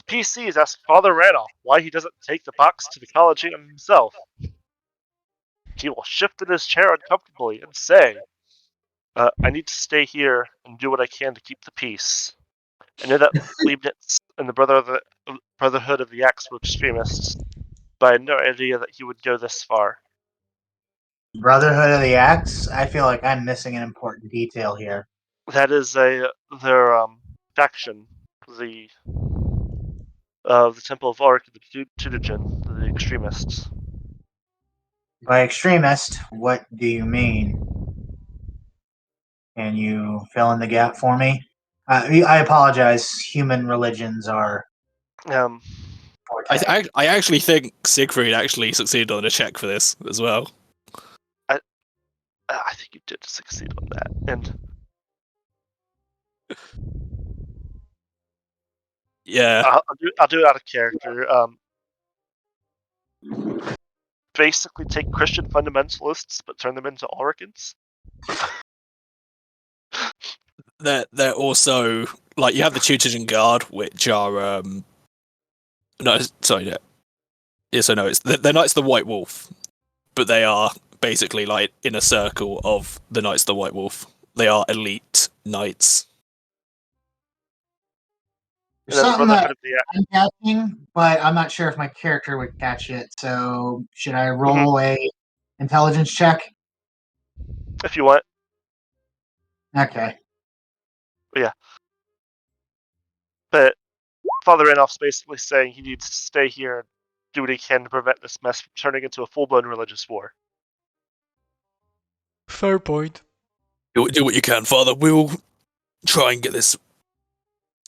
PCs ask Father Randolph why he doesn't take the box to the Collegium himself. He will shift in his chair uncomfortably and say, I need to stay here and do what I can to keep the peace. I know that Leibniz and the Brotherhood of the Axe were extremists, but I had no idea that he would go this far. Brotherhood of the Axe? I feel like I'm missing an important detail here. That is their faction, the Temple of Arc, the Tutagen, the extremists. By extremist, what do you mean? Can you fill in the gap for me? I apologize. Human religions are. I actually think Siegfried actually succeeded on a check for this as well. I think you did succeed on that, and yeah, I'll do it out of character. Basically, take Christian fundamentalists but turn them into Oregons. They're also like you have the Tutagen Guard, which are no, sorry, yeah, yes, I know they're Knights of the White Wolf, but they are basically like in a circle of the Knights of the White Wolf. They are elite knights. There's something that I'm catching, but I'm not sure if my character would catch it. So, should I roll a intelligence check? If you want. Okay. Yeah. But Father Randolph's basically saying he needs to stay here and do what he can to prevent this mess from turning into a full-blown religious war. Fair point. Do what you can, Father. We'll try and get this.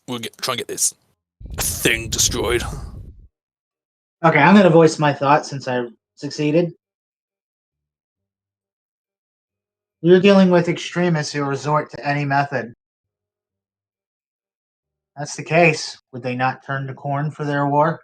Try and get this thing destroyed. Okay, I'm going to voice my thoughts since I succeeded. You're dealing with extremists who resort to any method. That's the case. Would they not turn to corn for their war?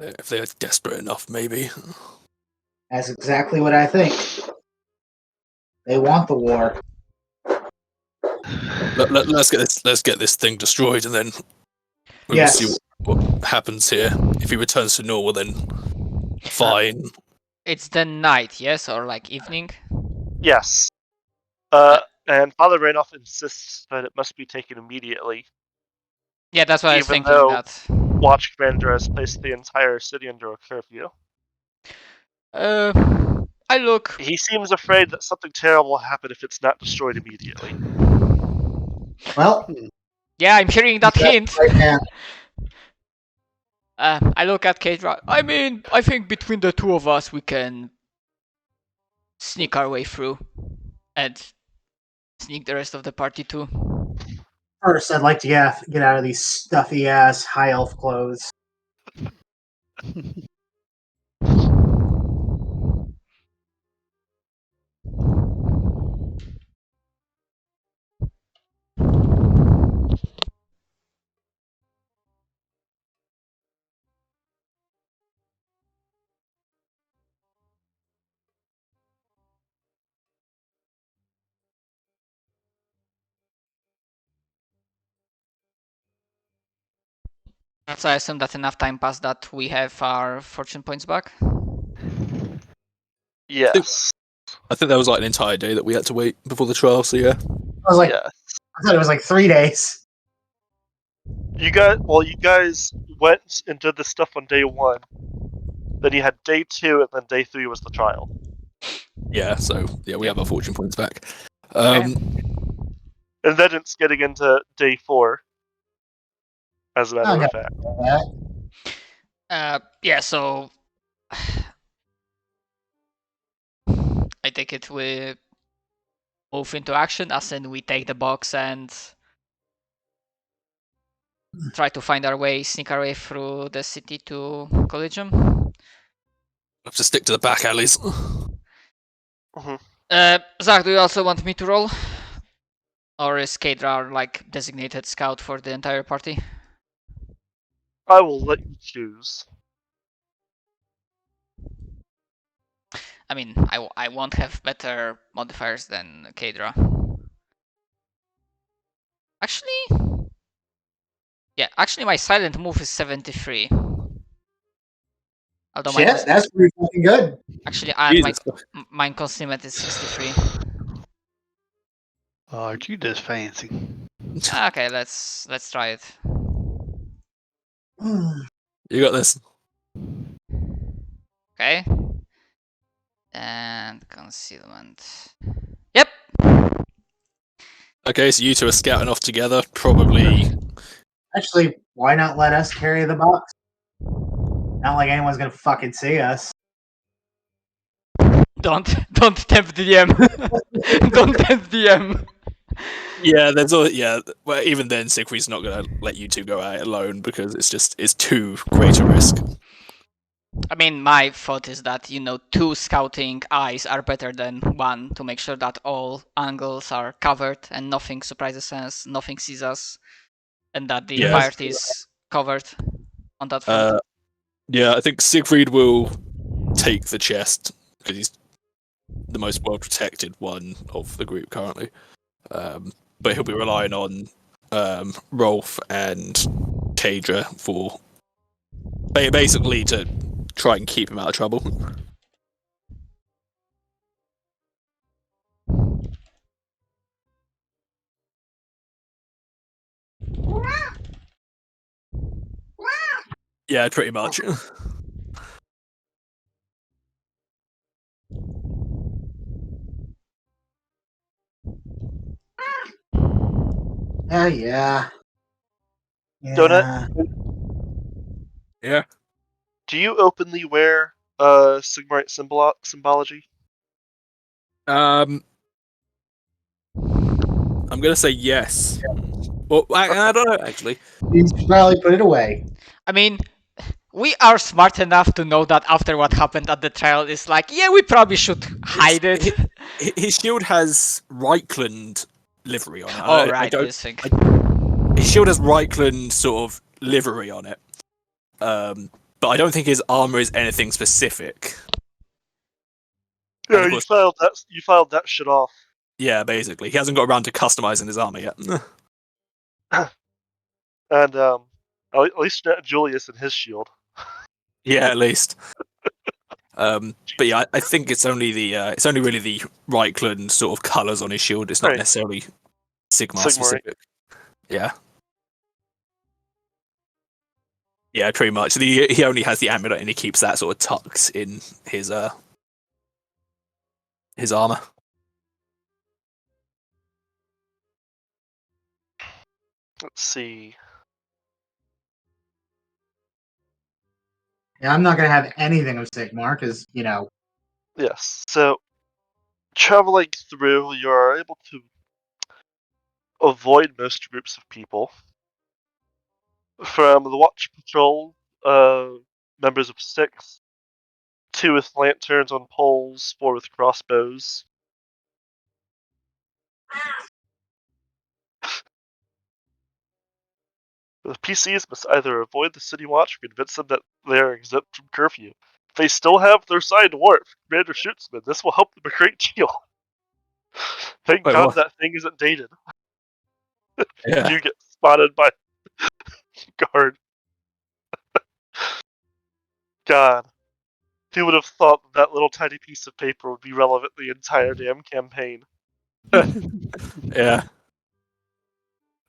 If they're desperate enough, maybe. That's exactly what I think. They want the war. Let's get this thing destroyed, and then we'll see what happens here. If he returns to normal, then fine. It's the night, yes, or like evening? Yes. And Father Randolph insists that it must be taken immediately. Yeah, that's what I was thinking. Even though that Watch Commander has placed the entire city under a curfew. I look. He seems afraid that something terrible will happen if it's not destroyed immediately. Well, yeah, I'm hearing that hint. Right now. I look at Kate. I mean, I think between the two of us, we can sneak our way through and sneak the rest of the party too. First, I'd like to get out of these stuffy ass high elf clothes. So I assume that enough time passed that we have our fortune points back? Yes. I think that was like an entire day that we had to wait before the trial, so yeah. I was like, I thought it was like 3 days. You guys went and did the stuff on day 1. Then you had day 2, and then day 3 was the trial. Yeah, so yeah, we have our fortune points back. And then it's getting into day 4. As a matter of fact. Yeah, so I take it we move into action, as in we take the box and try to find our way, sneak our way through the city to Collegium. Have to stick to the back alleys. Zach, do you also want me to roll? Or is Kadra like designated scout for the entire party? I will let you choose. I mean, I won't have better modifiers than Kadra. Actually, yeah, actually my silent move is 73. Although Shit, that's pretty fucking good. actually, and Jesus. my concealment is 63. Aren't you just fancy? Okay, let's try it. You got this. Okay. And concealment. Yep. Okay, so you two are scouting off together. Probably. Actually, why not let us carry the box? Not like anyone's gonna fucking see us. Don't tempt DM. Don't tempt DM. Yeah, there's all. Yeah, well, even then, Siegfried's not gonna let you two go out alone because it's too great a risk. I mean, my thought is that, you know, 2 scouting eyes are better than 1 to make sure that all angles are covered and nothing surprises us, nothing sees us, and that the Yeah. party is covered on that front. Yeah, I think Siegfried will take the chest because he's the most well protected one of the group currently. But he'll be relying on Rolf and Kadra for basically to try and keep him out of trouble. Yeah, pretty much. Yeah. Donut, Yeah. do you openly wear Sigmarite symbology? I'm gonna say yes. Well, I don't know actually. You should probably put it away. I mean, we are smart enough to know that after what happened at the trial, it's like, yeah, we probably should hide it. His shield has Reichland livery on it. Oh, I right, don't. this thing. His shield has Reichland sort of livery on it. But I don't think his armor is anything specific. Yeah, of you course- filed that shit off. Yeah, basically, he hasn't got around to customizing his armor yet. And at least not Julius and his shield. Yeah, at least. But yeah, I think it's only really the Reichland sort of colors on his shield. It's not Right. necessarily Sigmar Sigmarite. specific. Yeah. Yeah, pretty much. He only has the amulet and he keeps that sort of tucked in his armor. Let's see. Yeah, I'm not gonna have anything of Sigmar because Yes. So, traveling through, you are able to avoid most groups of people. From the watch patrol, members of 6, 2 with lanterns on poles, 4 with crossbows. The PCs must either avoid the city watch or convince them that they are exempt from curfew. If they still have their side warp, Commander shoots them. This will help them a great deal. Thank Wait, God what? that thing isn't dated. Yeah. You get spotted by guard. God. Who would have thought that little tiny piece of paper would be relevant the entire damn campaign? Yeah.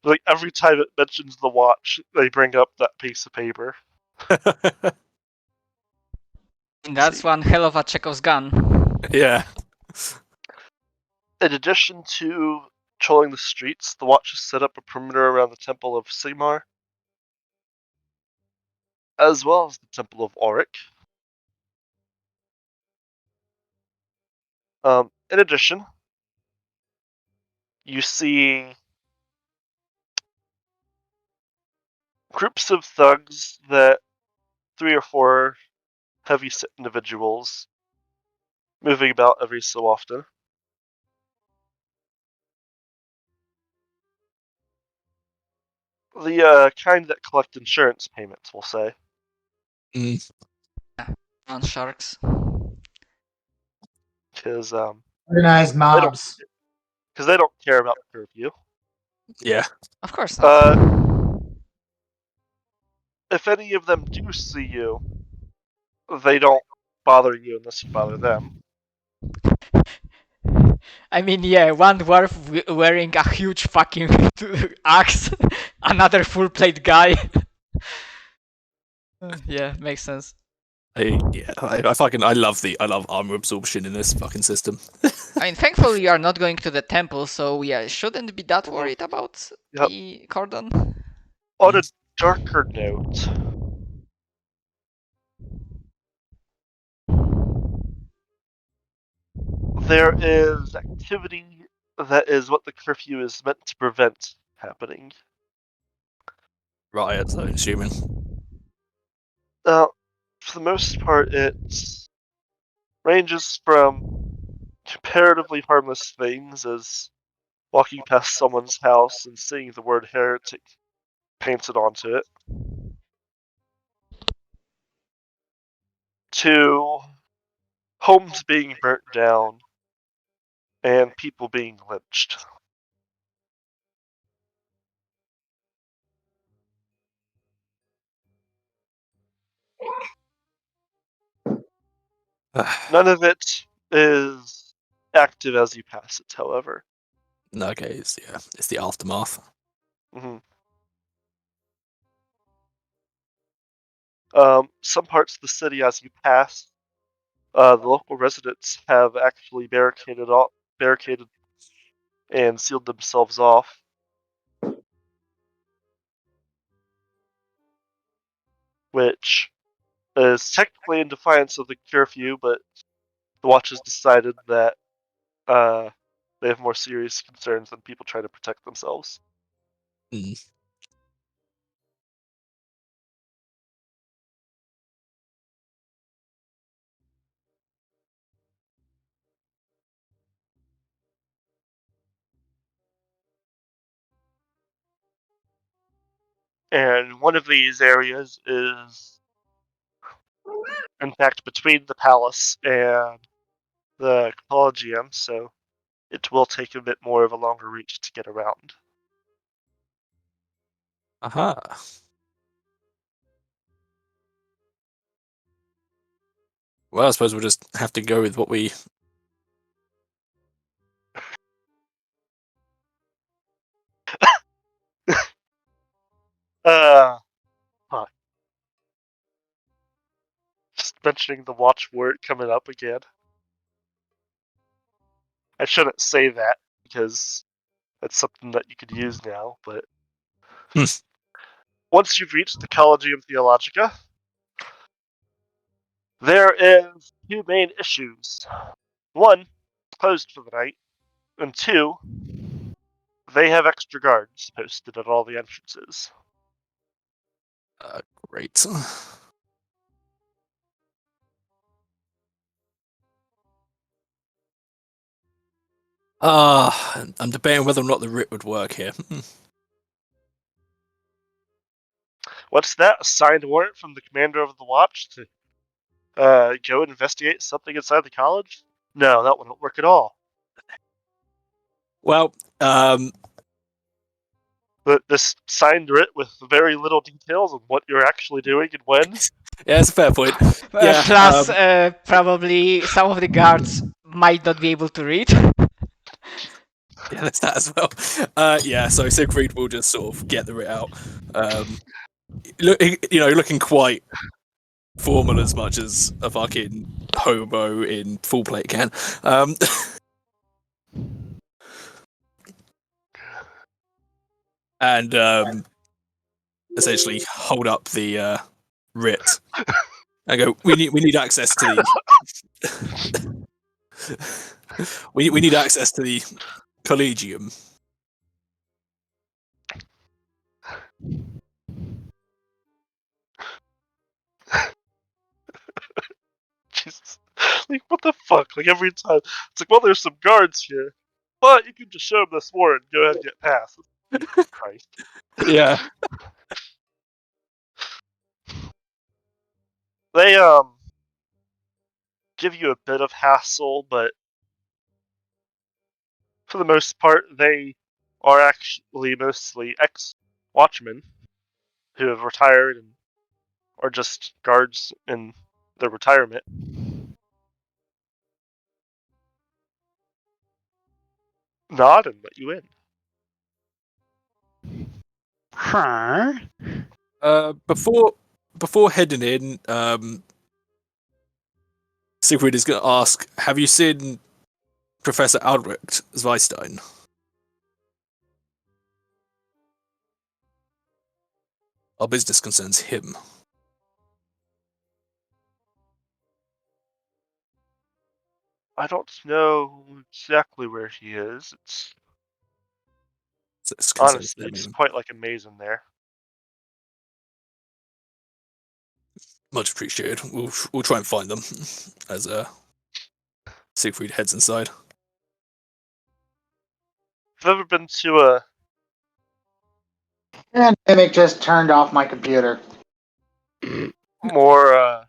Like, every time it mentions the watch, they bring up that piece of paper. That's one hell of a Chekhov's gun. Yeah. In addition to patrolling the streets, the watch has set up a perimeter around the Temple of Sigmar, as well as the Temple of Auric. In addition, you see groups of thugs that 3 or 4 heavy-set individuals moving about every so often. The kind that collect insurance payments, we'll say. On sharks. Because Organized mobs. they don't care about curfew. Yeah. Of course not. If any of them do see you, they don't bother you unless you bother them. I mean, yeah, one dwarf wearing a huge fucking axe, another full plate guy. Yeah, makes sense. I love armor absorption in this fucking system. I mean, thankfully, you are not going to the temple, so we shouldn't be that worried about the cordon. On a darker note, there is activity that is what the curfew is meant to prevent happening. Riots, I'm assuming. For the most part, it ranges from comparatively harmless things as walking past someone's house and seeing the word heretic painted onto it, to homes being burnt down and people being lynched. None of it is active as you pass it, however. Okay, it's the aftermath. Mm-hmm. Some parts of the city, as you pass, the local residents have actually barricaded and sealed themselves off. Which is technically in defiance of the curfew, but the watch has decided that they have more serious concerns than people trying to protect themselves. And one of these areas is, in fact, between the palace and the Collegium, so it will take a bit more of a longer reach to get around. Aha. Well, I suppose we'll just have to go with what we. Fuck. Just mentioning the watch word coming up again. I shouldn't say that because that's something that you could use now, but once you've reached the Collegium Theologica, there is two main issues. One, closed for the night, and two, they have extra guards posted at all the entrances. Great. I'm debating whether or not the writ would work here. What's that? A signed warrant from the commander of the watch to go investigate something inside the college? No, that wouldn't work at all. Well, But this signed writ with very little details of what you're actually doing and when. Yeah, that's a fair point. Yeah, Plus, probably some of the guards might not be able to read. Yeah, there's that as well. Yeah, so Siegfried will just sort of get the writ out. Looking quite formal as much as a fucking hobo in full plate can. And essentially hold up the writ. I go, we need access to the we need access to the Collegium. Jesus. Like, what the fuck? Like, every time. It's like, well, there's some guards here. But you can just show them this warrant and go ahead and get past. Jesus Christ. Yeah. They give you a bit of hassle, but for the most part, they are actually mostly ex-watchmen who have retired and are just guards in their retirement. Nod and let you in. Huh? Before heading in, Sigrid is going to ask, have you seen Professor Albrecht Zweistein? Our business concerns him. I don't know exactly where he is. Honestly, it's quite like a maze in there. Much appreciated. We'll try and find them as Siegfried heads inside. Have you ever been to a Pandemic just turned off my computer. more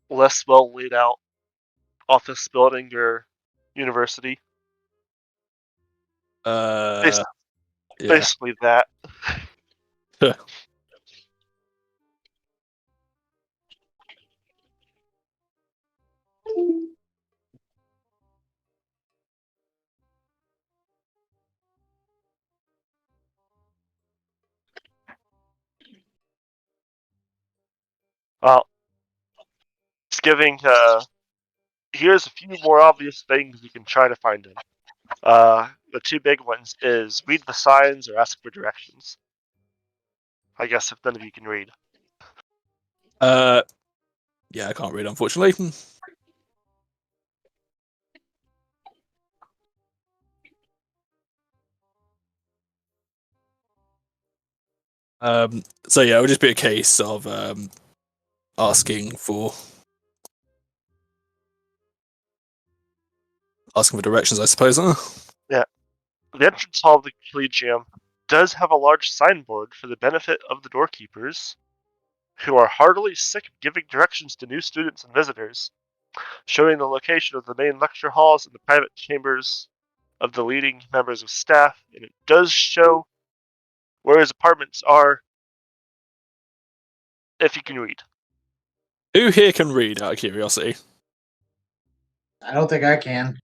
less well laid out office building or university? Yeah. Basically that. Well, it's giving. Here's a few more obvious things you can try to find him. The two big ones is read the signs or ask for directions. I guess if none of you can read. Yeah, I can't read, unfortunately. So yeah, it would just be a case of asking for directions, I suppose. Yeah. The entrance hall of the Collegium does have a large signboard for the benefit of the doorkeepers, who are heartily sick of giving directions to new students and visitors, showing the location of the main lecture halls and the private chambers of the leading members of staff, and it does show where his apartments are, if you can read. Who here can read, out of curiosity? I don't think I can.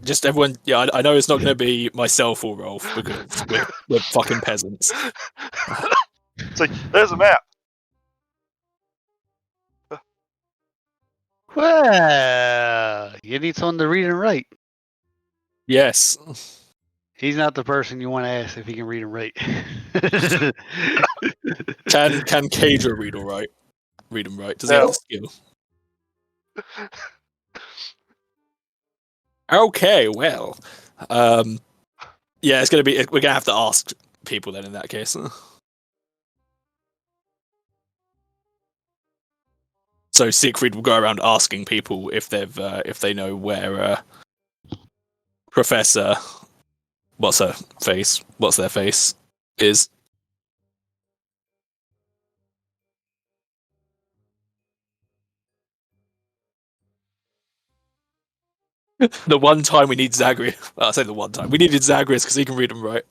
Just everyone. Yeah, I know it's not going to be myself or Rolf because we're fucking peasants. It's like, there's a map. Well, you need someone to read and write. Yes. He's not the person you want to ask if he can read and write. Can Kadra read all right? Read and write. Does he No. have the skill? Okay, well, yeah, it's gonna be. We're gonna have to ask people then in that case. So Siegfried will go around asking people if they know where Professor what's their face is. The one time we need Zagreus. Well, I say the one time we needed Zagreus because he can read and write.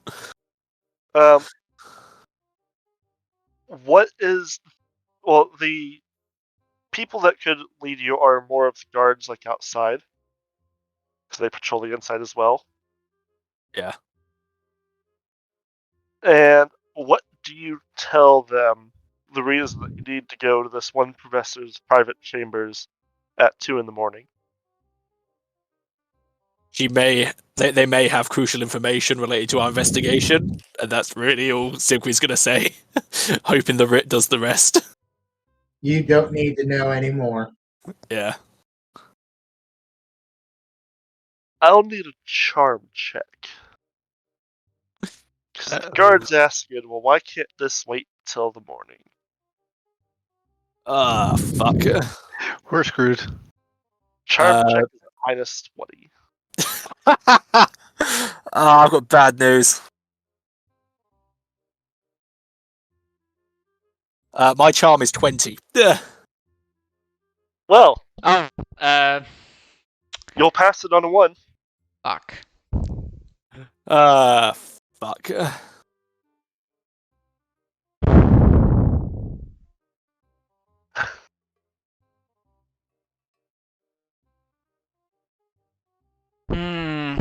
What is... Well, the people that could lead you are more of the guards, like, outside. Because they patrol the inside as well. Yeah. And what do you tell them the reason that you need to go to this one professor's private chambers at 2 in the morning? They may have crucial information related to our investigation, and that's really all Siegfried's gonna say, hoping the writ does the rest. You don't need to know anymore. Yeah. I'll need a charm check. Because the guard's asking, well, why can't this wait till the morning? Ah, fuck. We're screwed. Charm check is minus 20. I've got bad news. My charm is 20. Ugh. Well, Oh, you'll pass it on a 1. fuck. Fuck. Hmm.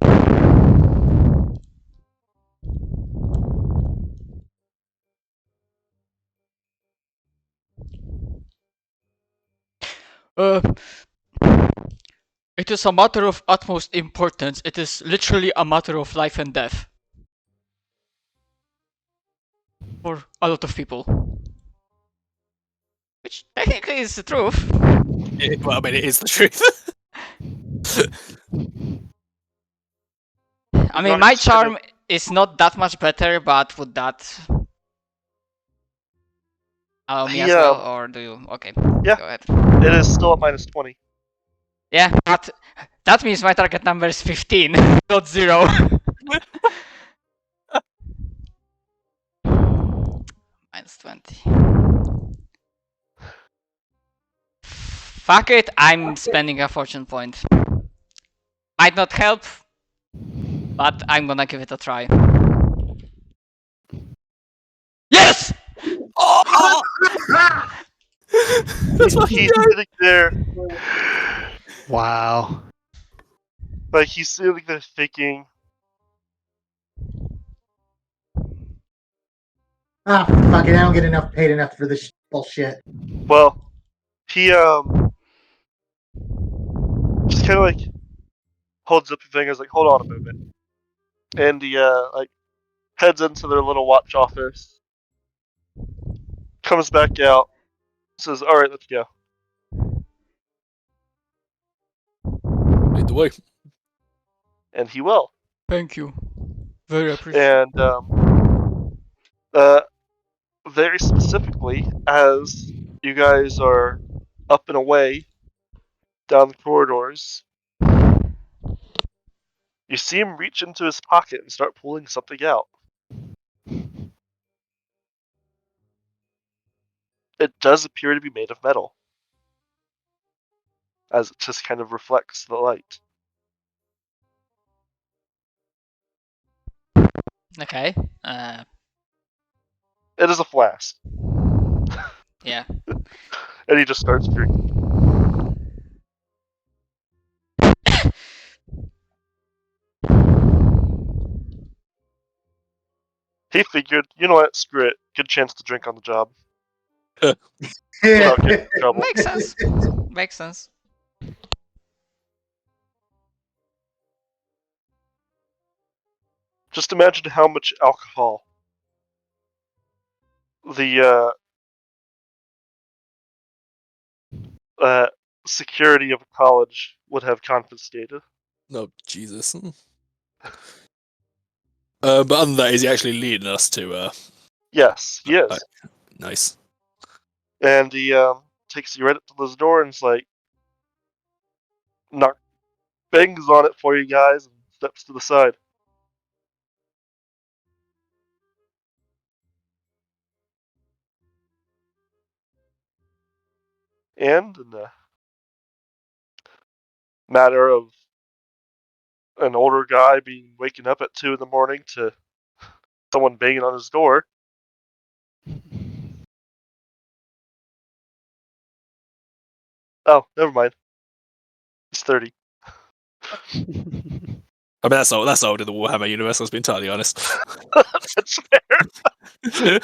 It is a matter of utmost importance. It is literally a matter of life and death. For a lot of people. Which technically is the truth. Well, I mean, it is the truth. I mean, my charm is not that much better, but would that allow me as well, or do you? Okay, Yeah. go ahead. It is still at minus 20. Yeah, but that means my target number is 15, not 0. Minus 20. Fuck it, I'm spending a fortune point. Might not help, but I'm gonna give it a try. Yes! Oh! That's fucking He's good. sitting there, Wow. like he's sitting there thinking, Ah, fuck it. I don't get paid enough for this bullshit. well, he just kind of like holds up his fingers, like, hold on a moment, and he like heads into their little watch office, comes back out, says, "All right, let's go." Lead the way. And he will. Thank you. Very appreciated. And very specifically, as you guys are up and away down the corridors, you see him reach into his pocket and start pulling something out. It does appear to be made of metal, as it just kind of reflects the light. Okay. It is a flask, Yeah. and he just starts drinking. He figured, you know what, screw it. Good chance to drink on the job. Without getting in trouble. Makes sense. Makes sense. Just imagine how much alcohol the security of a college would have confiscated. No, Jesus. But other than that, is he actually leading us to? Yes, he is. Nice. And he takes you right up to this door and is like, knock bangs on it for you guys and steps to the side. And in a matter of an older guy being waken up at 2 in the morning to someone banging on his door, oh, never mind. He's 30. I mean, that's old in the Warhammer universe. Let's be entirely honest. That's fair.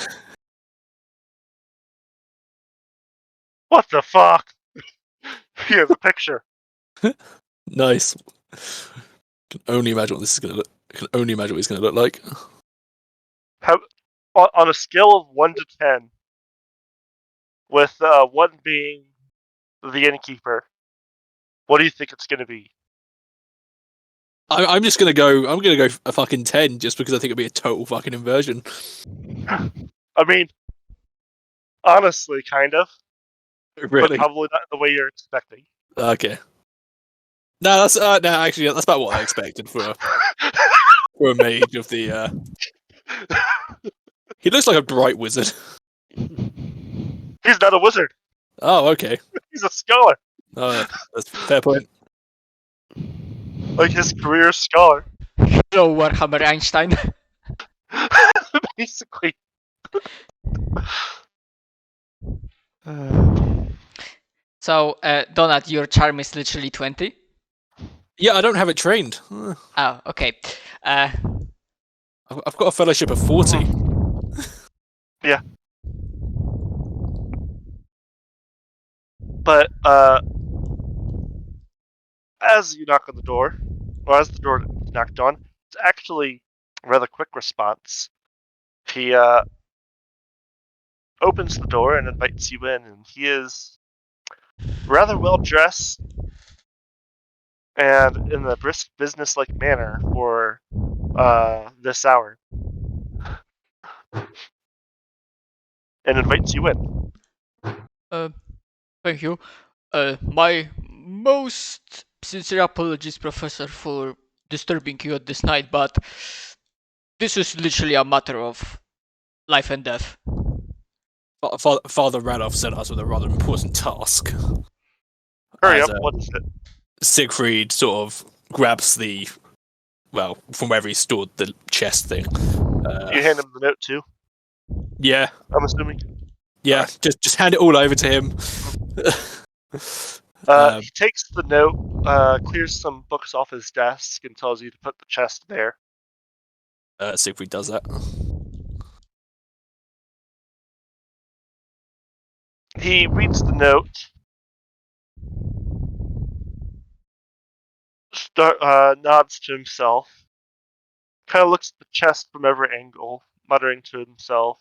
What the fuck? Here's a picture. Nice. Can only imagine what this is gonna look. Can only imagine what he's gonna look like. On a scale of 1 to 10, with 1 being the innkeeper, what do you think it's going to be? I'm just gonna go. I'm gonna go a fucking 10, just because I think it'd be a total fucking inversion. I mean, honestly, kind of. Really? But probably not the way you're expecting. Okay. No, that's no. Actually, that's about what I expected for a mage of the. He looks like a bright wizard. He's not a wizard. Oh, okay. He's a scholar. That's a fair point. Like his career scholar. Hello, Warhammer Einstein. Basically. So, Donut, your charm is literally 20? Yeah, I don't have it trained. Oh, okay. I've got a fellowship of 40. Yeah. But as you knock on the door, or as the door is knocked on, it's actually a rather quick response. He opens the door and invites you in, and he is rather well dressed and in a brisk, business-like manner for this hour, and invites you in. Thank you. My most sincere apologies, Professor, for disturbing you at this night, but this is literally a matter of life and death. Father Radolf sent us with a rather important task. Hurry up, what is it? Siegfried sort of grabs from wherever he stored the chest thing. You hand him the note too? Yeah. I'm assuming. Yeah, right. just hand it all over to him. He takes the note, clears some books off his desk, and tells you to put the chest there. Siegfried does that. He reads the note, nods to himself, kind of looks at the chest from every angle, muttering to himself,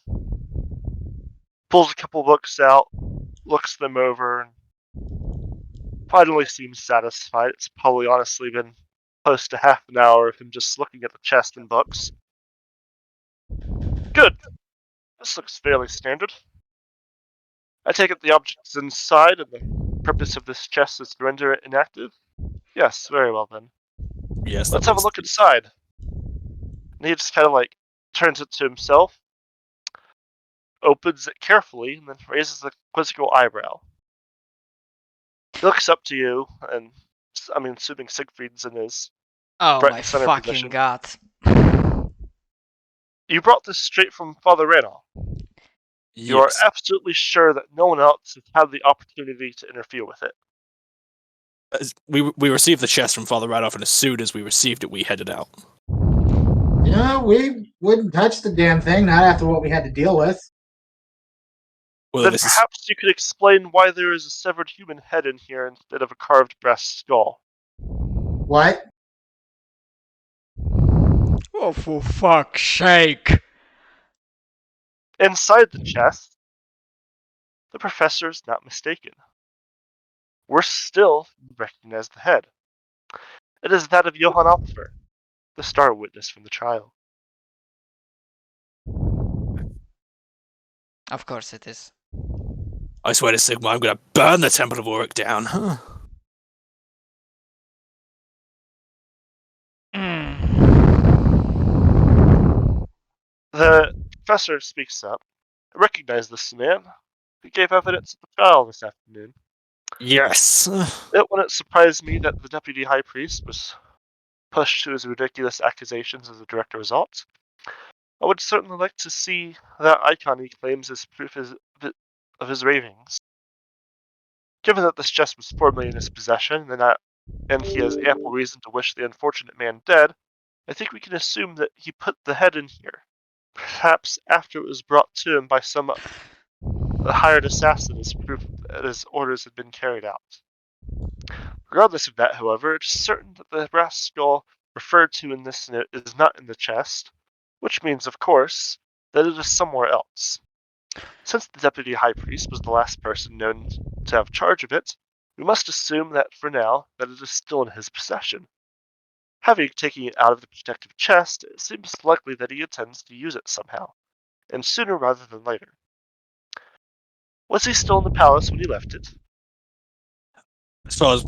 pulls a couple books out, looks them over, and finally seems satisfied. It's probably honestly been close to half an hour of him just looking at the chest and books. Good. This looks fairly standard. I take it the object is inside, and the purpose of this chest is to render it inactive? Yes, very well then. Yes. Let's have a look inside. And he just kind of turns it to himself, opens it carefully, and then raises a quizzical eyebrow. He looks up to you, and assuming Siegfried's in his Oh front my and center fucking position. god. You brought this straight from Father Randall. Yes. You are absolutely sure that no one else has had the opportunity to interfere with it. We received the chest from Father Radolf, and as soon as we received it, we headed out. Yeah, we wouldn't touch the damn thing, not after what we had to deal with. Well, then perhaps you could explain why there is a severed human head in here instead of a carved brass skull. What? Oh, for fuck's sake. Inside the chest, the professor is not mistaken. Worse still, you recognize the head. It is that of Johann Opfer, the star witness from the trial. Of course it is. I swear to Sigma, I'm going to burn the Temple of Ulrich down. Huh? The professor speaks up. I recognize this man. He gave evidence at the trial this afternoon. Yes. It wouldn't surprise me that the deputy high priest was pushed to his ridiculous accusations as a direct result. I would certainly like to see that icon he claims as proof of his ravings. Given that this chest was formerly in his possession, and he has ample reason to wish the unfortunate man dead, I think we can assume that he put the head in here. Perhaps after it was brought to him by some hired assassin as proof that his orders had been carried out. Regardless of that, however, it is certain that the brass skull referred to in this note is not in the chest, which means, of course, that it is somewhere else. Since the deputy high priest was the last person known to have charge of it, we must assume that, for now, that it is still in his possession. Having taken it out of the protective chest, it seems likely that he intends to use it somehow, and sooner rather than later. Was he still in the palace when he left it? As far as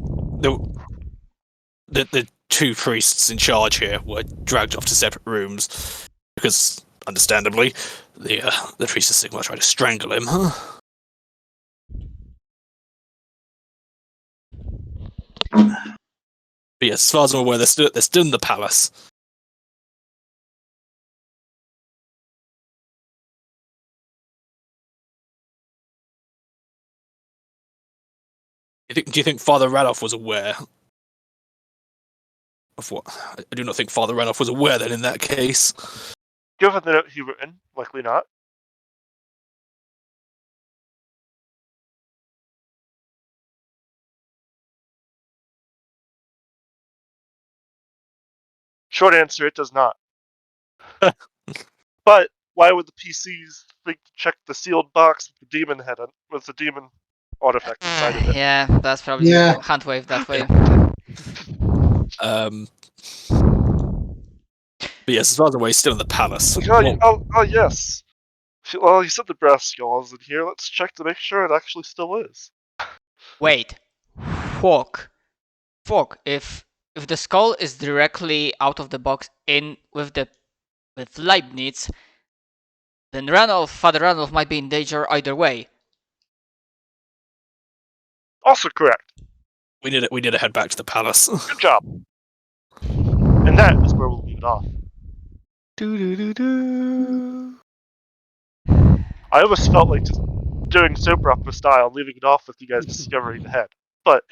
the two priests in charge here were dragged off to separate rooms because, understandably, the priest of Sigma tried to strangle him. But yes, as far as I'm aware, they're still in the palace. Do you think Father Raloff was aware of what? I do not think Father Raloff was aware then in that case. Given the note he written, likely not. Short answer, it does not. But why would the PCs think to check the sealed box with the demon head on, with the demon artifact inside of it? Yeah, that's probably hand wave that way. But yes, as far as I'm aware, he's still in the palace. Oh, yes. Well, you said the brass skull is in here. Let's check to make sure it actually still is. Wait. Fuck. If the skull is directly out of the box in with Leibniz, then Father Ranulph might be in danger either way. Also correct. We need to head back to the palace. Good job. And that is where we'll leave it off. I almost felt like just doing soap opera style, leaving it off with you guys discovering the head. But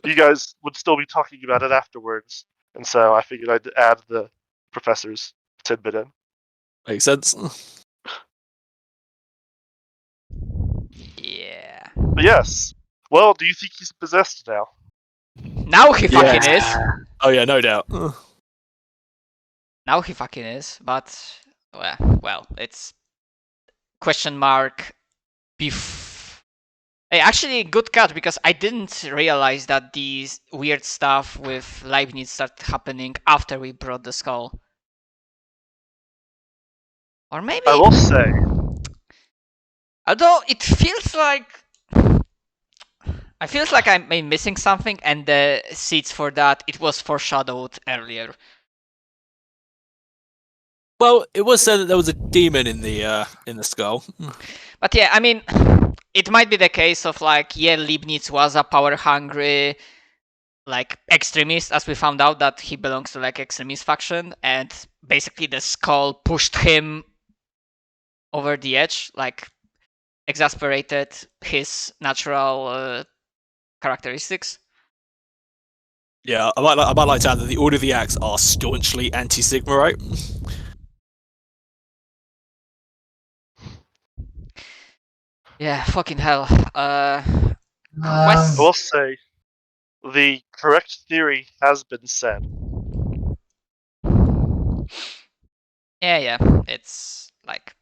you guys would still be talking about it afterwards, and so I figured I'd add the professor's tidbit in. Makes sense. Yeah. But yes. Well, do you think he's possessed now? Now he fucking is. Oh yeah, no doubt. Now he fucking is, but well, it's question mark. Hey, actually, good cut, because I didn't realize that these weird stuff with Leibniz started happening after we brought the skull. Or maybe... I will say... Although, it feels like... I feel like I'm missing something, and the seeds for that, it was foreshadowed earlier. Well, it was said that there was a demon in the skull. But yeah, I mean... It might be the case of like, yeah, Leibniz was a power-hungry, like, extremist, as we found out that he belongs to like extremist faction, and basically the skull pushed him over the edge, like, exasperated his natural characteristics. Yeah, I might like to add that the Order of the Axe are staunchly anti-Sigma, right? Yeah, fucking hell. I will say, the correct theory has been said. Yeah, it's like...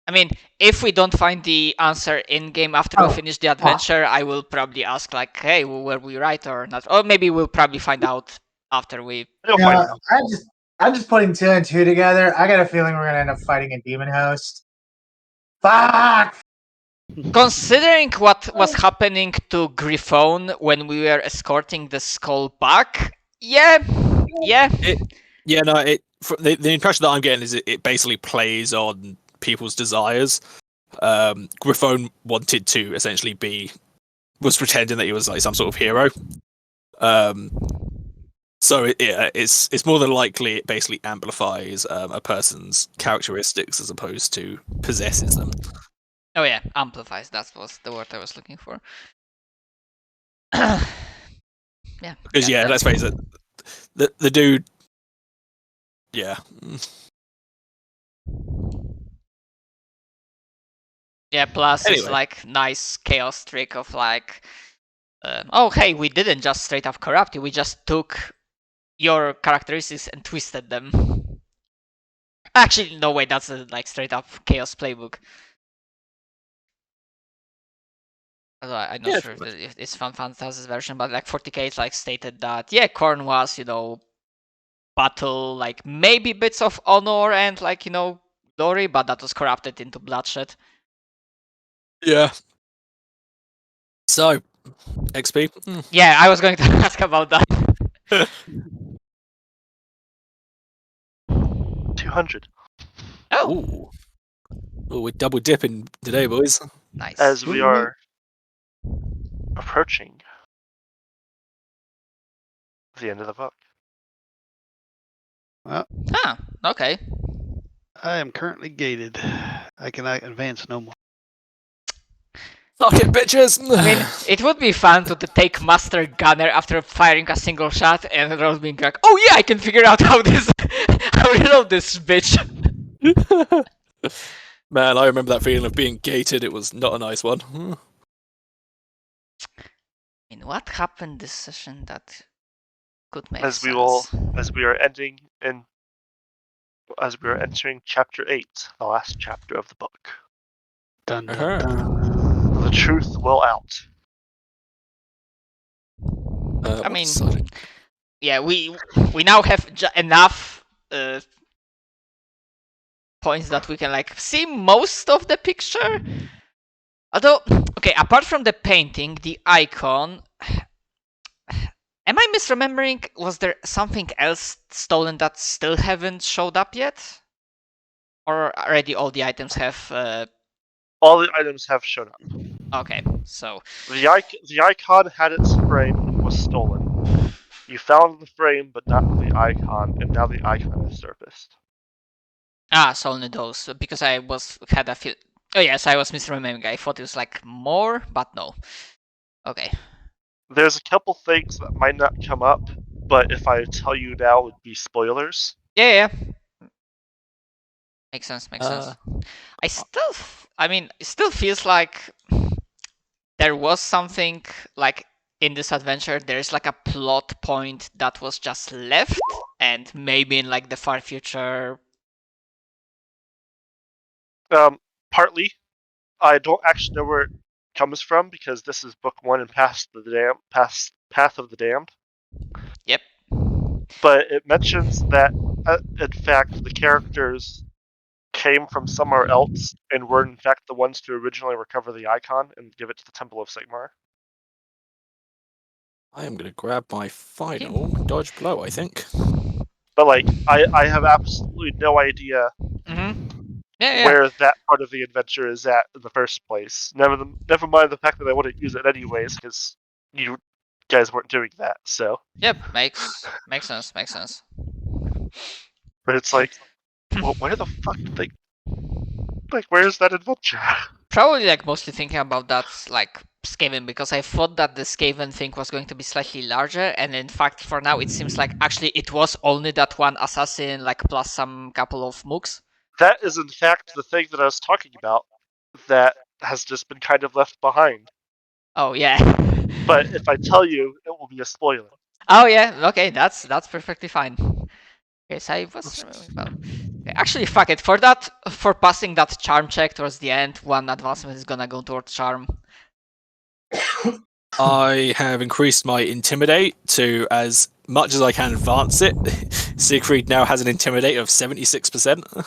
I mean, if we don't find the answer in-game after we finish the adventure, I will probably ask like, hey, were we right or not? Or maybe we'll probably find out after we... I'm just putting 2 and 2 together. I got a feeling we're gonna end up fighting a demon host. Fuck! Considering what was happening to Griffon when we were escorting the skull back, the impression that I'm getting is it basically plays on people's desires. Griffon wanted to essentially was pretending that he was like some sort of hero. So it's more than likely it basically amplifies a person's characteristics as opposed to possesses them. Oh yeah, amplifies. That was the word I was looking for. Yeah. Because let's face it, the dude. Yeah. Yeah. Plus, it's like nice chaos trick of like, oh hey, we didn't just straight up corrupt you. We just took your characteristics and twisted them. Actually, no way. That's a like straight up chaos playbook. I'm not sure if it's Fan Fantasy's version, but like 40k it's like stated that Korn was, battle, like maybe bits of honor and like, glory, but that was corrupted into bloodshed. Yeah. So XP. Yeah, I was going to ask about that. 200. Oh, Ooh, we're double dipping today, boys. nice. As we are approaching the end of the book. Well, Huh, okay. I am currently gated. I cannot advance no more. Fuck it, bitches! I mean, it would be fun to take Master Gunner after firing a single shot and Rose being like, oh yeah, I can figure out how how to reload this bitch. Man, I remember that feeling of being gated. It was not a nice one. I mean, what happened this session that could make As sense? we are entering chapter 8, the last chapter of the book. Dun, dun, Uh-huh. dun. The truth will out. I mean, yeah, we now have enough points that we can like see most of the picture. Although, okay, apart from the painting, the icon. Am I misremembering? Was there something else stolen that still haven't showed up yet? Or already all the items have... All the items have shown up. Okay, so... The icon had its frame and was stolen. You found the frame, but not the icon, and now the icon has surfaced. Ah, so only those, because I had a feel... Oh yes, I was misremembering. I thought it was like more, but no. Okay. There's a couple things that might not come up, but if I tell you now, would be spoilers. Yeah. Makes sense, makes sense. I mean, it still feels like there was something like in this adventure. There's like a plot point that was just left, and maybe in like the far future. Partly, I don't actually know where it comes from because this is book 1 and Path of the Damned. Yep. But it mentions that, in fact, the characters came from somewhere else and were in fact the ones to originally recover the icon and give it to the Temple of Sigmar. I am going to grab my final dodge blow, I think. But like, I have absolutely no idea where that part of the adventure is at in the first place. Never mind the fact that I wouldn't use it anyways, because you guys weren't doing that. So. Yep, makes sense. But it's like, well, where the fuck did they? Like, where's that adventure? Probably like mostly thinking about that like Skaven, because I thought that the Skaven thing was going to be slightly larger, and in fact for now it seems like actually it was only that one assassin, like plus some couple of mooks. That is in fact the thing that I was talking about that has just been kind of left behind. Oh yeah. But if I tell you, it will be a spoiler. Oh yeah, okay, that's perfectly fine. Okay, so I was actually fuck it. For passing that charm check towards the end, one advancement is gonna go towards charm. I have increased my intimidate to as much as I can advance it. Siegfried now has an intimidate of 76%.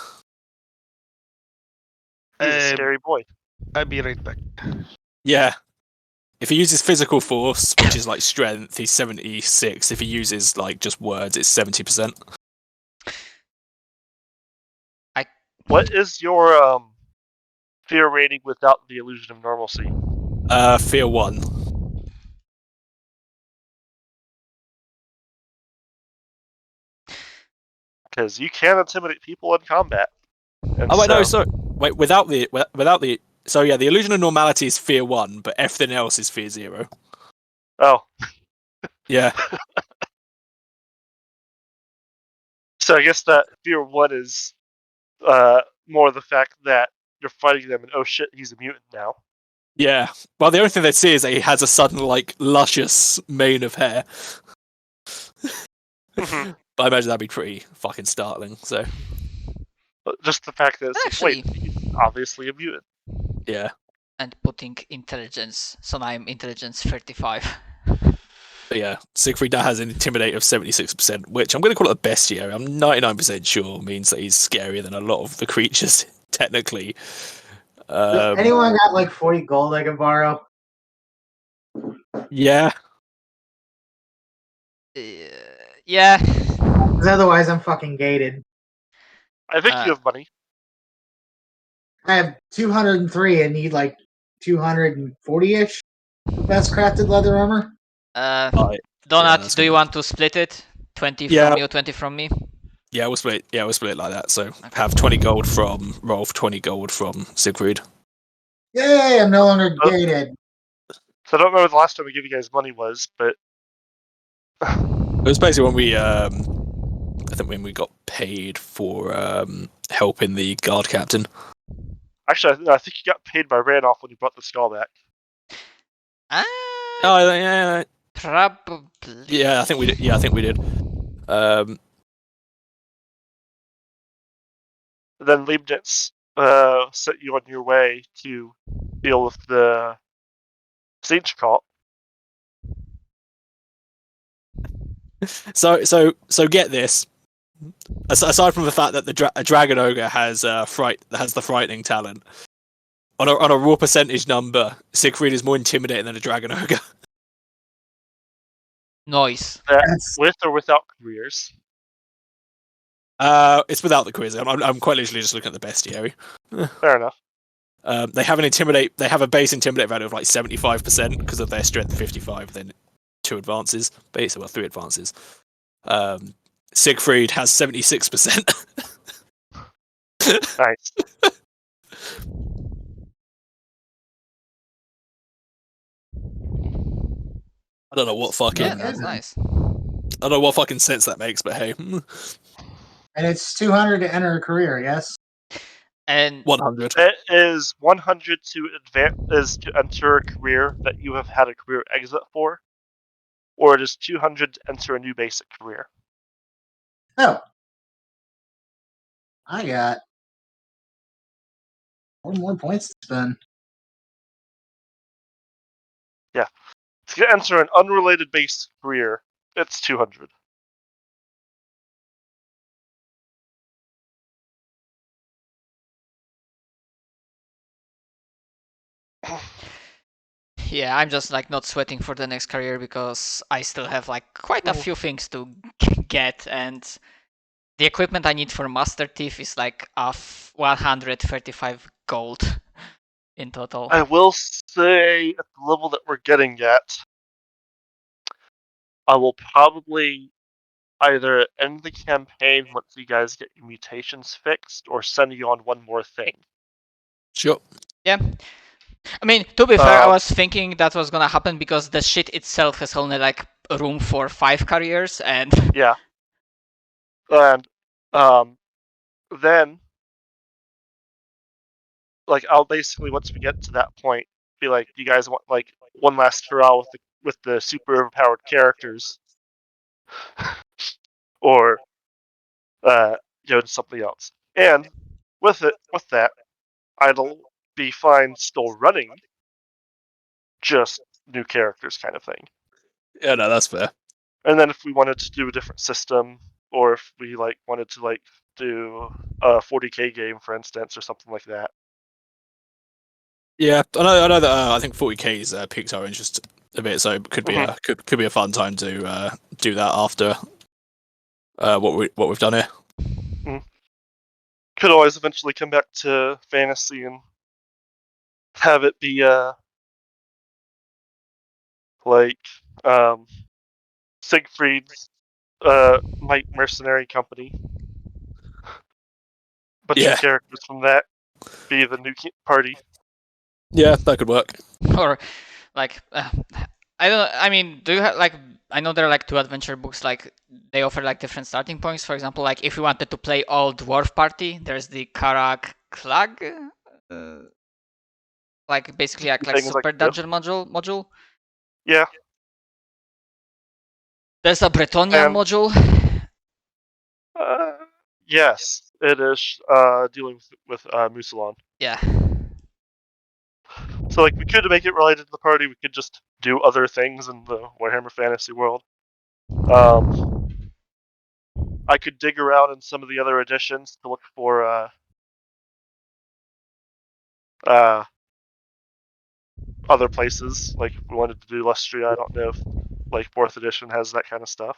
He's a scary boy. I'll be right back. Yeah. If he uses physical force, which is like strength, he's 76. If he uses like just words, it's 70%. What is your fear rating without the illusion of normalcy? Fear 1. Because you can intimidate people in combat. And Oh wait, no, so wait, without the so yeah, the illusion of normality is fear 1, but everything else is fear 0. Oh. Yeah. So I guess that fear 1 is more the fact that you're fighting them and oh shit, he's a mutant now. Yeah. Well, the only thing they see is that he has a sudden, like, luscious mane of hair. But I imagine that'd be pretty fucking startling, so. But just the fact that it's Actually, wait, he's obviously a mutant. Yeah. And putting intelligence, so now I'm intelligence 35. But yeah, Siegfried now has an intimidate of 76%, which I'm going to call it a bestiary. I'm 99% sure means that he's scarier than a lot of the creatures, technically. Anyone got like 40 gold I can borrow? Yeah. Yeah. Because otherwise, I'm fucking gated. I think you have money. I have 203 and need like 240-ish for best crafted leather armor. Right. Donut, that's do you good. want to split it? 20 Yeah. from you, 20 from me? Yeah, we'll split. Yeah, we'll split it like that. So have 20 gold from Rolf, 20 gold from Siegfried. Yay! I'm no longer gated. So I don't remember the last time we gave you guys money was, but It was basically when we, I think when we got paid for helping the guard captain. actually, I think you got paid by Randolph when you brought the skull back. Oh yeah, Probably. yeah. I think we did. Yeah, I think we did. Then Leibniz set you on your way to deal with the siege cult. So get this. Aside from the fact that the dragon ogre has the frightening talent, on a raw percentage number, Siegfried is more intimidating than a dragon ogre. Noise. With or without careers. It's without the quiz. I'm quite literally just looking at the bestiary. Fair enough. They have a base intimidate value of like 75% because of their strength 55. Then 2 advances, basically, well, 3 advances. Siegfried has 76%. Nice. I don't know what fucking. Yeah, that's nice. I don't know what fucking sense that makes, but hey. And it's 200 to enter a career, yes? And 100. It is 100 to enter a career that you have had a career exit for, or it is 200 to enter a new basic career. Oh. I got 4 more points to spend. Yeah. To enter an unrelated basic career, it's 200. yeah, I'm just like not sweating for the next career because I still have like quite a few things to get, and the equipment I need for Master Thief is like 135 gold in total. I will say, at the level that we're getting at, I will probably either end the campaign once you guys get your mutations fixed, or send you on one more thing. Sure. Yeah. I mean, to be fair, I was thinking that was gonna happen because the shit itself has only like room for 5 careers, and Yeah. And then, like, I'll basically, once we get to that point, be like, you guys want like one last hurrah with the super overpowered characters, or something else. And with that, I'll be fine still running just new characters kind of thing. Yeah, no, that's fair. And then if we wanted to do a different system, or if we like wanted to like do a 40k game, for instance, or something like that. Yeah, I know that I think 40k's piqued our interest a bit, so it could be could be a fun time to do that after what we've done here. Could always eventually come back to fantasy and have it be like Siegfried's Might Mercenary Company. Bunch of characters from that be the new party. Yeah, that could work. or like I don't. I mean, do you have like? I know there are like 2 adventure books. Like they offer like different starting points. For example, like if you wanted to play all dwarf party, there's the Karak Klag, like basically like super dungeon module. Yeah. There's a Bretonian module. Yes, it is dealing with Musalon. Yeah. So like we could make it related to the party. We could just do other things in the Warhammer Fantasy world. I could dig around in some of the other editions to look for other places. Like if we wanted to do Lustria, I don't know if like 4th edition has that kind of stuff.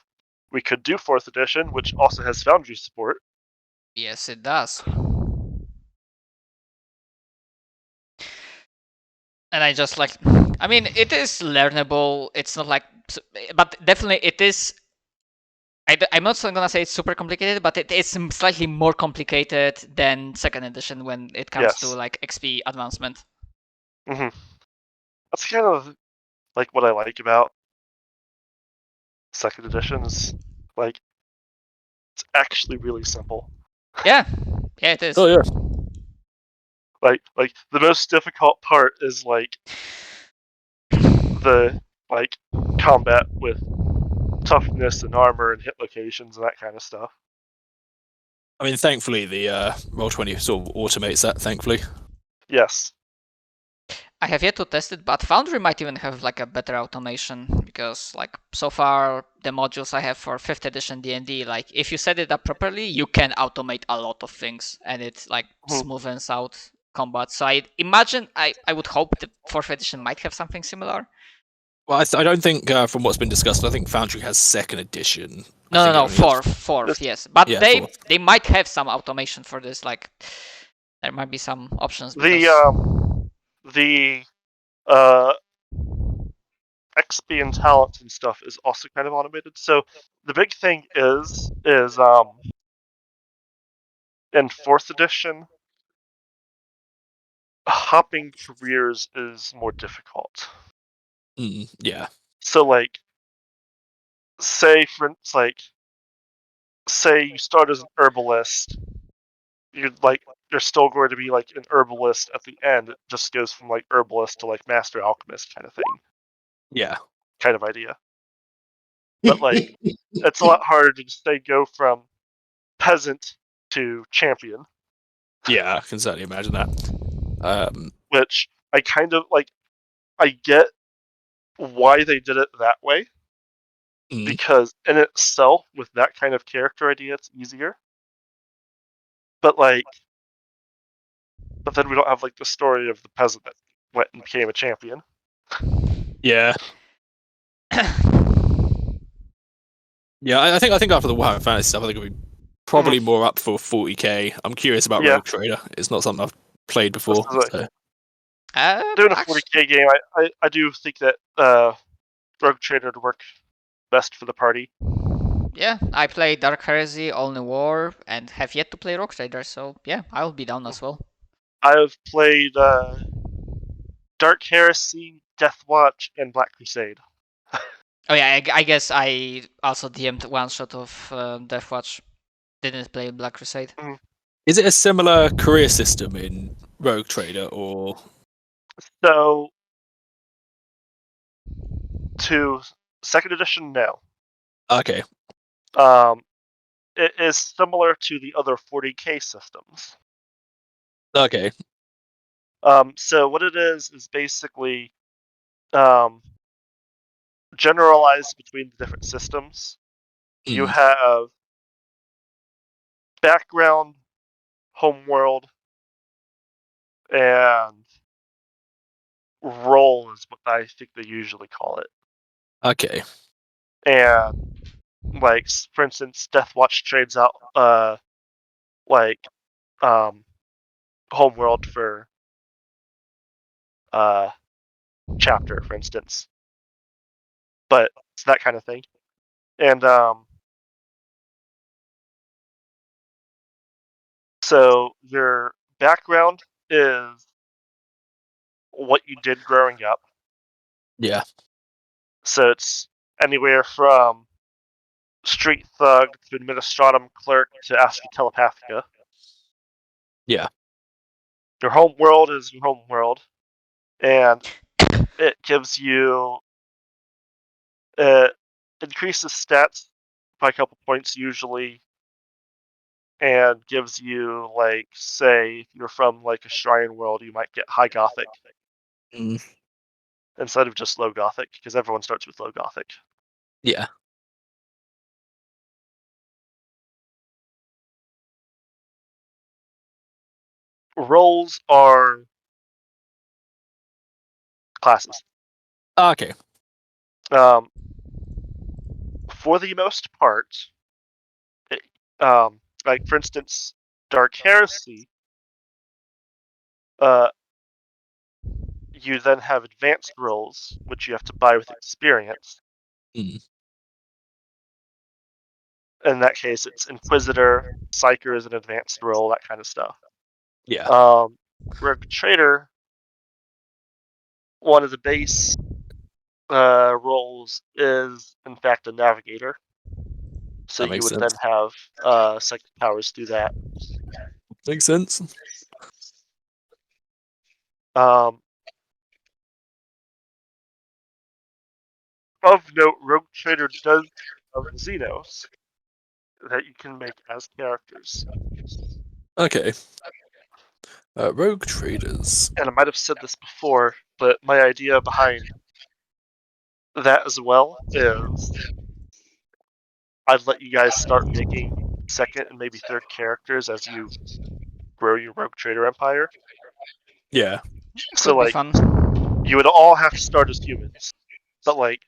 We could do 4th edition, which also has Foundry support. Yes, it does. And I just like, I mean, it is learnable. It's not like, but definitely it is. I'm not gonna say it's super complicated, but it is slightly more complicated than 2nd edition when it comes to Yes. like XP advancement. That's kind of like what I like about 2nd edition is like it's actually really simple. Yeah, yeah, it is. Oh yeah. Like the most difficult part is like the like combat with toughness and armor and hit locations and that kind of stuff. I mean, thankfully the Roll20 sort of automates that. Thankfully. Yes. I have yet to test it, but Foundry might even have like a better automation because like so far the modules I have for 5th edition D&D, like if you set it up properly, you can automate a lot of things and it like smoothens out combat. So I imagine, I would hope the 4th edition might have something similar. Well, I don't think from what's been discussed, I think Foundry has 2nd edition. No, fourth, yes. But Yeah, they might have some automation for this. Like there might be some options. The XP and talent and stuff is also kind of automated. So the big thing is in 4th edition, hopping careers is more difficult. Yeah. So like, say for instance, like, say you start as an herbalist, you're still going to be like an herbalist at the end. It just goes from like herbalist to like master alchemist kind of thing. Yeah. Kind of idea. But like, it's a lot harder to just say go from peasant to champion. Yeah, I can certainly imagine that. Which I kind of like. I get why they did it that way, because in itself, with that kind of character idea, it's easier. But then we don't have like the story of the peasant that went and became a champion. Yeah. Yeah, I think after the Warhammer Fantasy stuff, I think it'll be probably more up for 40k. I'm curious about Rogue Trader. It's not something I've played before. So. Doing a 40k game, I do think that Rogue Trader would work best for the party. Yeah, I play Dark Heresy, All New War, and have yet to play Rogue Trader, so yeah, I'll be down as well. I've played Dark Heresy, Death Watch, and Black Crusade. Oh yeah, I guess I also DM'd one shot of Death Watch. Didn't play Black Crusade. Is it a similar career system in Rogue Trader, or? So, to 2nd edition, no. Okay. It is similar to the other 40k systems. Okay. So what it is basically generalized between the different systems. You have background, homeworld, and role is what I think they usually call it. Okay. And like, for instance, Death Watch trades out homeworld for chapter, for instance. But it's that kind of thing. And so your background is what you did growing up. Yeah. So it's anywhere from street thug to administratum clerk to Astra Telepathica. Yeah. Your home world is your home world, and it gives you increases stats by a couple points usually, and gives you, like, say if you're from like a shrine world, you might get high gothic instead of just low gothic, because everyone starts with low gothic. Yeah. Roles are classes. Okay. For the most part, like for instance, Dark Heresy, you then have advanced roles, which you have to buy with experience. Mm. In that case, it's Inquisitor, Psyker is an advanced role, that kind of stuff. Yeah. Rogue Trader, one of the base roles is, in fact, a Navigator. So That you makes would sense. then have psychic powers through that. Makes sense. Of note, Rogue Trader does have Xenos that you can make as characters. Okay. Rogue traders. And I might have said this before, but my idea behind that as well is I'd let you guys start making second and maybe third characters as you grow your Rogue Trader empire. Yeah. So, Could be like, fun. you would all have to start as humans. But, like,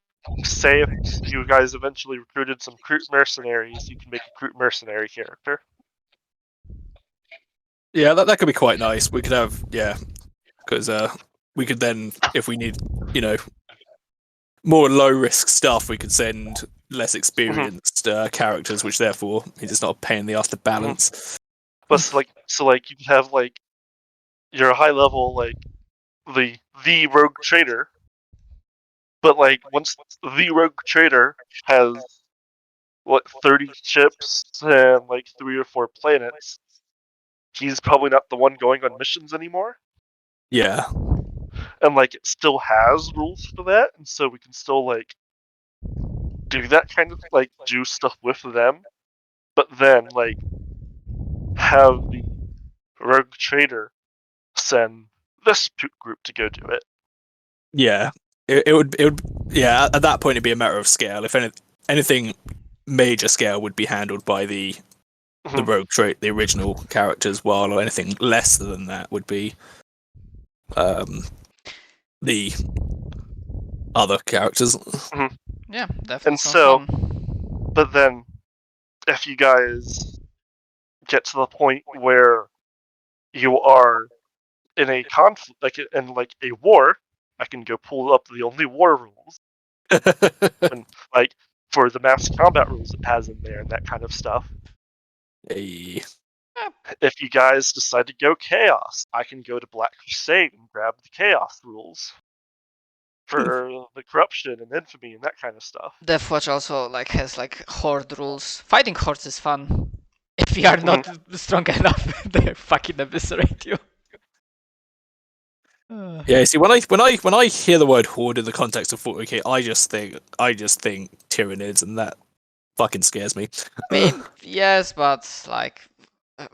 say if you guys eventually recruited some Kroot mercenaries, you can make a Kroot mercenary character. Yeah, that could be quite nice. We could have, because we could then, if we need, more low risk stuff, we could send less experienced characters, which therefore means it's not a pain in the ass to balance. But so you could have like your high level like the Rogue Trader, but like once the Rogue Trader has what 30 ships and like 3 or 4 planets, he's probably not the one going on missions anymore. Yeah. And like it still has rules for that, and so we can still like do that kind of like do stuff with them, but then like have the Rogue Trader send this group to go do it. Yeah. It would at that point it'd be a matter of scale. If anything major scale would be handled by the rogue trait, the original characters, while anything less than that would be the other characters. Yeah, definitely. And so, but then if you guys get to the point where you are in a conflict, like in like a war, I can go pull up the only war rules, and like for the mass combat rules it has in there and that kind of stuff. Hey. If you guys decide to go Chaos, I can go to Black Crusade and grab the Chaos rules for the corruption and infamy and that kind of stuff. Deathwatch also like has like horde rules. Fighting hordes is fun. If you are not strong enough, they fucking eviscerate you. Yeah, see, when I hear the word horde in the context of 40k, I just think Tyranids, and that fucking scares me. I mean, yes, but like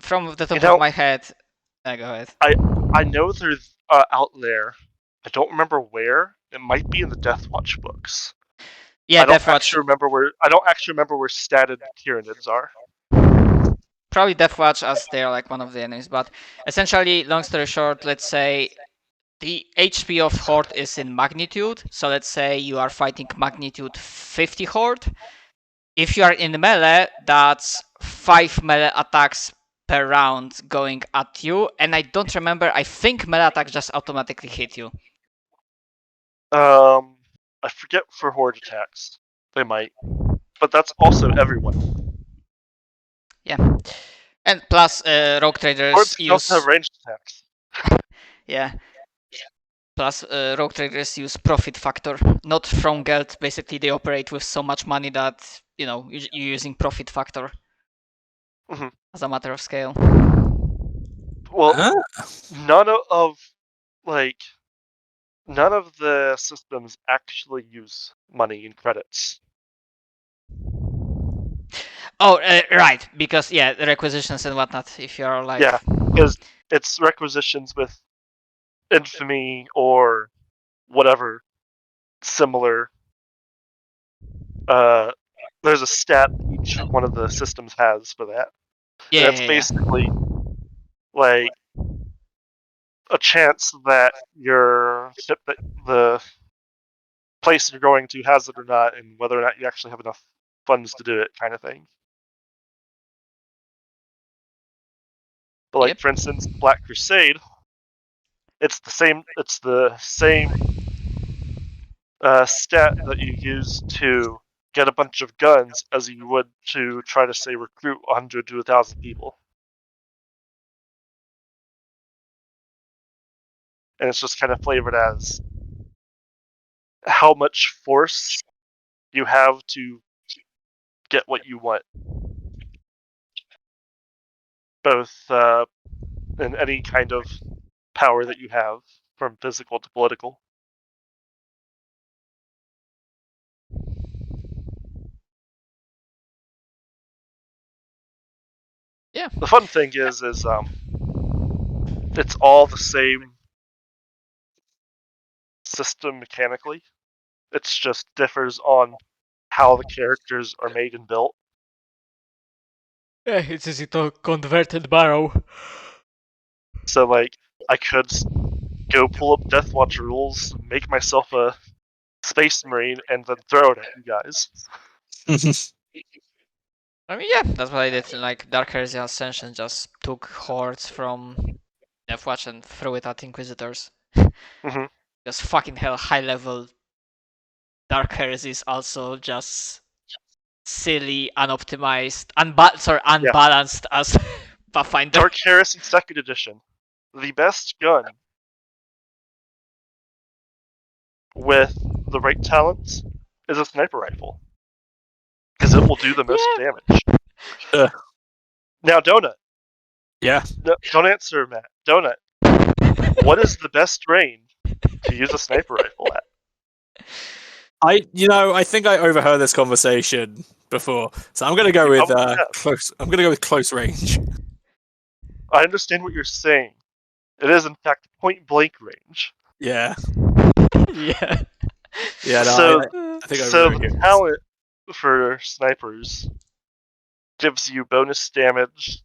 from the top of my head, go ahead. I know there's out there. I don't remember where. It might be in the Deathwatch books. Yeah, I don't Deathwatch. actually remember where statted Tyranids are. Probably Deathwatch as they're like one of the enemies, but essentially, long story short, let's say the HP of Horde is in magnitude. So let's say you are fighting magnitude 50 Horde. If you are in melee, that's 5 melee attacks per round going at you. And I don't remember, I think melee attacks just automatically hit you. I forget for Horde attacks. They might. But that's also everyone. Yeah. And plus, Rogue Traders Hordes use... also have ranged attacks. Yeah. Plus, Rogue Traders use profit factor, not from Geld. Basically, they operate with so much money that, you're using profit factor as a matter of scale. Well, none of the systems actually use money and credits. Oh, right, because, the requisitions and whatnot, if you're like... Yeah, because it's requisitions with infamy or whatever similar. There's a stat each one of the systems has for that. Yeah, that's basically like a chance that your ship, that the place you're going to, has it or not, and whether or not you actually have enough funds to do it, kind of thing. But like, for instance, the Black Crusade, it's the same stat that you use to get a bunch of guns as you would to try to, say, recruit 100 to 1,000 people. And it's just kind of flavored as how much force you have to get what you want. Both in any kind of power that you have, from physical to political. Yeah. The fun thing is it's all the same system mechanically. It just differs on how the characters are made and built. Yeah, it's easy to convert and borrow. So, like, I could go pull up Deathwatch rules, make myself a Space Marine, and then throw it at you guys. I mean, yeah, that's what I did. Like, Dark Heresy Ascension just took hordes from Deathwatch and threw it at Inquisitors. Mm-hmm. Just fucking hell, high level Dark Heresy is also just silly, unoptimized, unbalanced as Pathfinder. Dark Heresy 2nd Edition. The best gun with the right talents is a sniper rifle. Because it will do the most damage. Now, Donut. Yeah. No, don't answer, Matt. Donut. What is the best range to use a sniper rifle at? I think I overheard this conversation before, so I'm gonna go with close. I'm gonna go with close range. I understand what you're saying. It is, in fact, point blank range. Yeah. Yeah. Yeah. No, So, I think the talent for snipers gives you bonus damage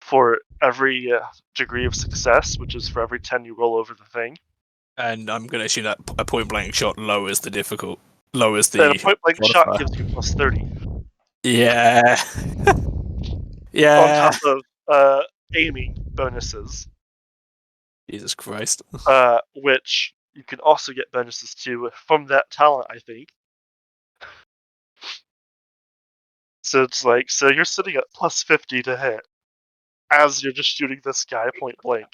for every degree of success, which is for every 10 you roll over the thing. And I'm gonna assume that a point blank shot lowers the And a point blank shot gives you plus 30. Yeah. Yeah. On top of aiming bonuses. Jesus Christ. Which you can also get bonuses to from that talent, I think. So it's like, so you're sitting at plus 50 to hit as you're just shooting this guy point blank.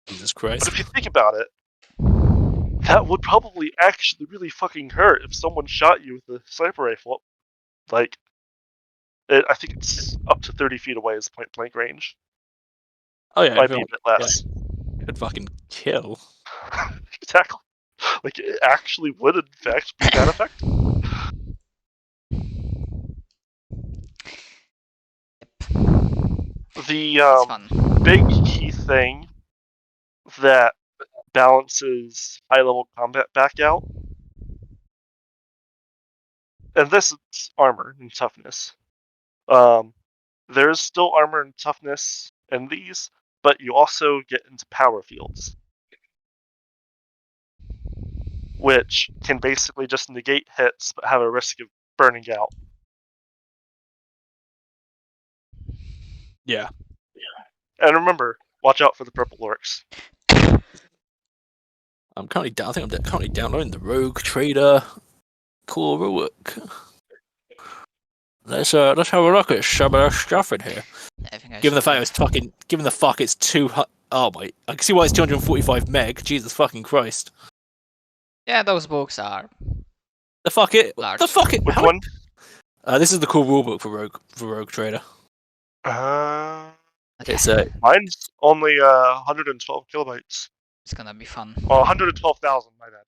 Jesus Christ. But if you think about it, that would probably actually really fucking hurt if someone shot you with a sniper rifle. Like, I think it's up to 30 feet away is point blank range. Oh yeah, Might be a bit less. Could fucking kill. Exactly. Like, it actually would, in fact, be that effective. The big key thing that balances high-level combat back out, and this is armor and toughness. There's still armor and toughness in these, but you also get into power fields, which can basically just negate hits but have a risk of burning out. Yeah. And remember, watch out for the purple orcs. I think I'm currently downloading the Rogue Trader core rulebook. Let's have a look at some of the stuff in here. Given the fact it's too hot. Oh my! I can see why it's 245 meg. Jesus fucking Christ! Yeah, those books are large. The fuck it. Which one? This is the core rulebook for Rogue Trader. It's mine's only 112 kilobytes. It's gonna be fun. Well, 112,000. My bad.